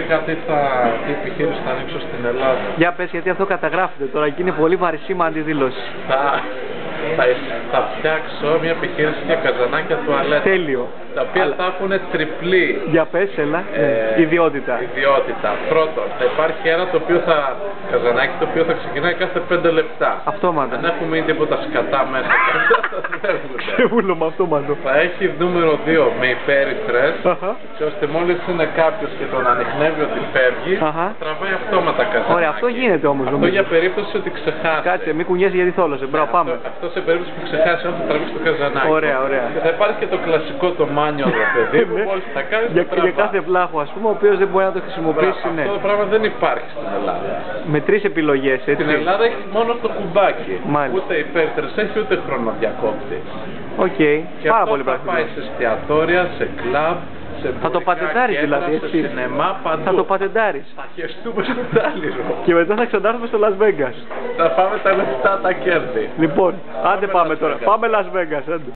βρήκα τι επιχείρηση θα ανοίξω στην Ελλάδα. Για πες, γιατί αυτό καταγράφεται τώρα και είναι πολύ βαρισίμαντη δήλωση. Θα φτιάξω μια επιχείρηση για καζανάκια τουαλέτα. Τέλειο. Τα οποία θα έχουν τριπλή. Για πες, έλα. Ιδιότητα. Πρώτον, θα υπάρχει ένα καζανάκι το οποίο θα ξεκινάει κάθε 5 λεπτά. Αυτόματα. Δεν έχουμε ήδη τίποτα σκατά μέσα. Ξεβούλωμα αυτόματο. Θα έχει νούμερο 2 με υπέρυθρες, έτσι ώστε μόλις είναι κάποιος και τον ανιχνεύει ότι φεύγει, τραβάει αυτόματα καζανάκι. Ωραία, αυτό γίνεται όμως. Αυτό για περίπτωση ότι ξεχάσει. Κάτσε, μην κουνιέσαι γιατί θόλωσε. Μπράβο, πάμε. Αυτό σε περίπτωση που ξεχάσει, αν θα τραβήξει το καζανάκι. Ωραία, ωραία. Και θα υπάρχει και το κλασικό το μάνιο, παιδί που μόλις θα κάνει. Για κάθε βλάχο, ας πούμε, ο οποίος δεν μπορεί να το χρησιμοποιήσει. Αυτό το πράγμα δεν υπάρχει στην Ελλάδα. Με 3 επιλογές, έτσι. Στην Ελλάδα έχει μόνο το κουμπάκι. Μάλιστα. Ούτε υπέρυθρες έχει, ούτε χρονοδιακόπτη. Οκ. Πάρα πολύ πρακτικό. Θα πάει σε εστιατόρια, σε κλαμπ, σε θα το πατεντάρεις δηλαδή, σε σινεμά, παντού. Θα το πατεντάρεις. Θα χεστούμε στο Τάλιρο. Και μετά θα ξανάρθουμε στο Las Vegas. Θα πάμε τα λεφτά, τα κέρδη. Λοιπόν, άντε πάμε τώρα. Πάμε Las Vegas, άντε.